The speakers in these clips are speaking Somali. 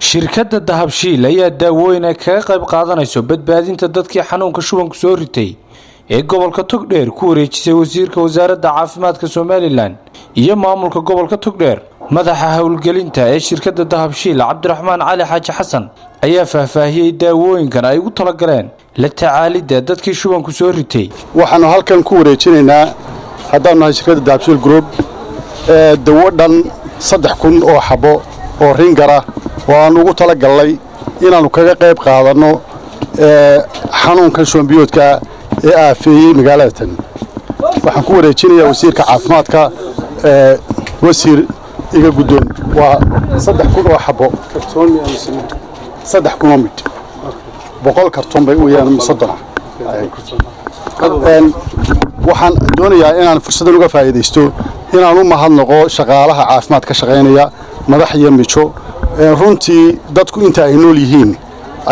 shirkadda dahabshiil ayaa daawooyin kaga qayb qaadanayso badbaadinta dadkii xanuunka shubanku soo ritay ee gobolka Togdheer ku wareejisay wasiirka wasaaradda caafimaadka Soomaaliland iyo maamulka gobolka Togdheer madaxa hawlgelinta ee shirkadda dahabshiil Cabdiraxmaan Cali Xaaji Xasan ayaa faahfaahiyay daawooyinkan ay ugu tala galeen la tacaalida dadkii shubanku soo ritay waxaan halkan ku wareejinaynaa haddaan nahay shirkadda dahabshiil group dawo dhan 3,000 oo xabo oo ringara waan ugu tala galay inaanu kaga qayb qaadano xanuunka shubanbiyoodka ee aafeeyay magaalada tan waxaan ku wareejinayaa wasiirka caafimaadka wasiir iga gudoon waa 3,000 oo xabo kartoon miisaan 3,000 mid boqol kartoon bay u yeelan saddex waxaan doonayaa inaan fursadan uga faa'iideysto inaan u mahadnaqo shaqaalaha caafimaad ka shaqeynaya madax iyo mijo runtii dadku inta ay nool yihiin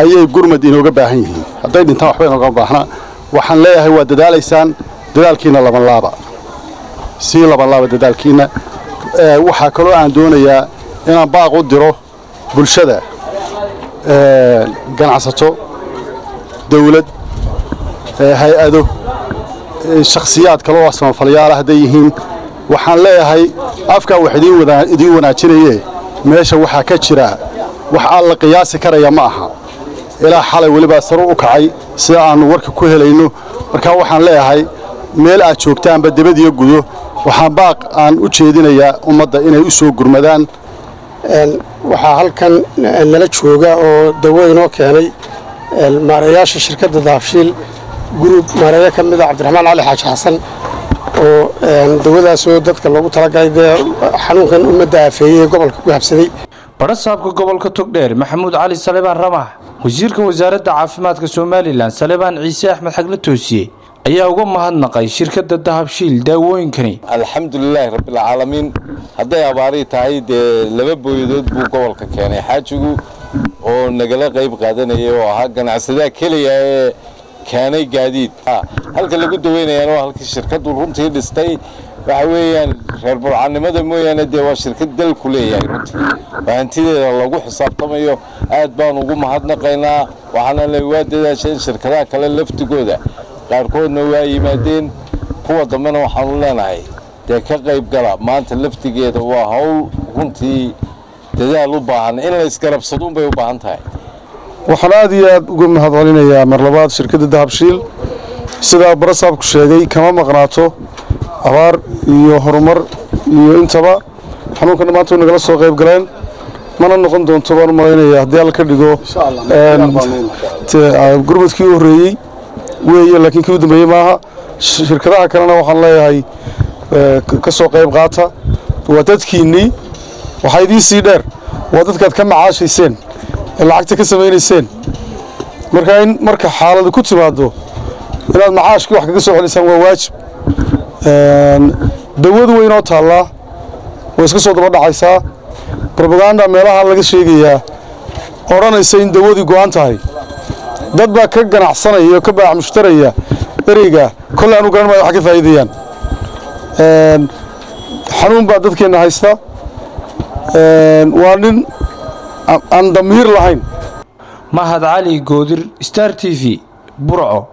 ayay gurmad inooga baahan yihiin haday dhintaan waxba inooga baahna waxaan leeyahay waa dadaalaysaan dadaalkiina laban laaba dadaalkiina waxa kale oo aan doonayaa inaan baaq u diro bulshada ganacsato dawlad hay'ado shakhsiyaad kale oo samafalayaal haday yihiin waxaan leeyahay afka wax idin wanaajinayay meesha waxa ka jira wax aan la qiyaasi karaya ma aha ilaa xalay waliba saro u kacay si aan warka ku helayno marka waxaan leeyahay meel aad joogtaan badbadiyo gudo waxaan baaq aan u jeedinayaa ummadda inay u soo gurmadaan waxa halkan nala jooga oo daawooyin oo keenay maareeyaasha shirkadda dahabshiil group maareeya ka mid ah Cabdiraxmaan Cali Xaaji Xasan oo dawadaas oo dadka loogu talagalay xanuunkan ummadda aafeeyay gobolka ku habsaday barasaabka gobolka Togdheer Maxamuud Cali Salebaan Ramax wasiirka wasaaradda caafimaadka Soomaaliland Salebaan Ciise Axmed Xagle Toosiye ayaa uga mahadnaqay shirkadda dahabshiil daawooyinkani alxamdulillaah rabbil caalamiin haday abaari tahay laba booyadood buu gobolka keenay xaajigu oo nagala qayb qaadanayay oo aha ganacsada kaliya ee keenay gaadiid halka lagu daweynayaan oo halkii shirkaddu runtii dhistay waxa weeyaan reer burcanimada mooyaane waa shirkad dal ku leeyahay runtii hantideeda lagu xisaabtamayo aad baan ugu mahadnaqaynaa waxaana la wadaadashay shirkadaha kale laftigooda qaarkoodna waa yimaadeen kuwa dambena waxaanu leenahay ka qayb gala maanta laftigeeda waa hawl runtii dadaal u baahan in la isgarabsado bay u baahan tahay waxaan aad iyo aad uga mahadcelinayaa mar labaad shirkadda dahabshiil sida barasaabku sheegay kama maqnaato abaar iyo horumar iyo intaba xanuunkan maanta nagala soo qayb galeen mana noqon doonto baan malaynayaa haddii alla ka dhigo gurmadkii u horreeyey weeye laakiin kii u dambeeyey maaha shirkadaha kalena waxaan leeyahay ka soo qayb qaata waa dadkiinnii waxaa idiin sii dheer waa dadkaad ka macaashayseen ee lacagta ka samaynayseen marka in marka xaaladu ku timaado inaad macaashkii wax kaga soo celisaan waa waajib dawadu way inoo taallaa way iska soo daba dhacaysaa propaganda meelaha laga sheegayaa odhanaysa in dawadii go'an tahay dad baa ka ganacsanaya oo ka baac mushtaraya ereyga kolle aanu garan maayo wax ka faa'iidayaan xanuun baa dadkeenna haysta waa nin aan damiir lahayn Mahad Cali Goodir Star TV Burco.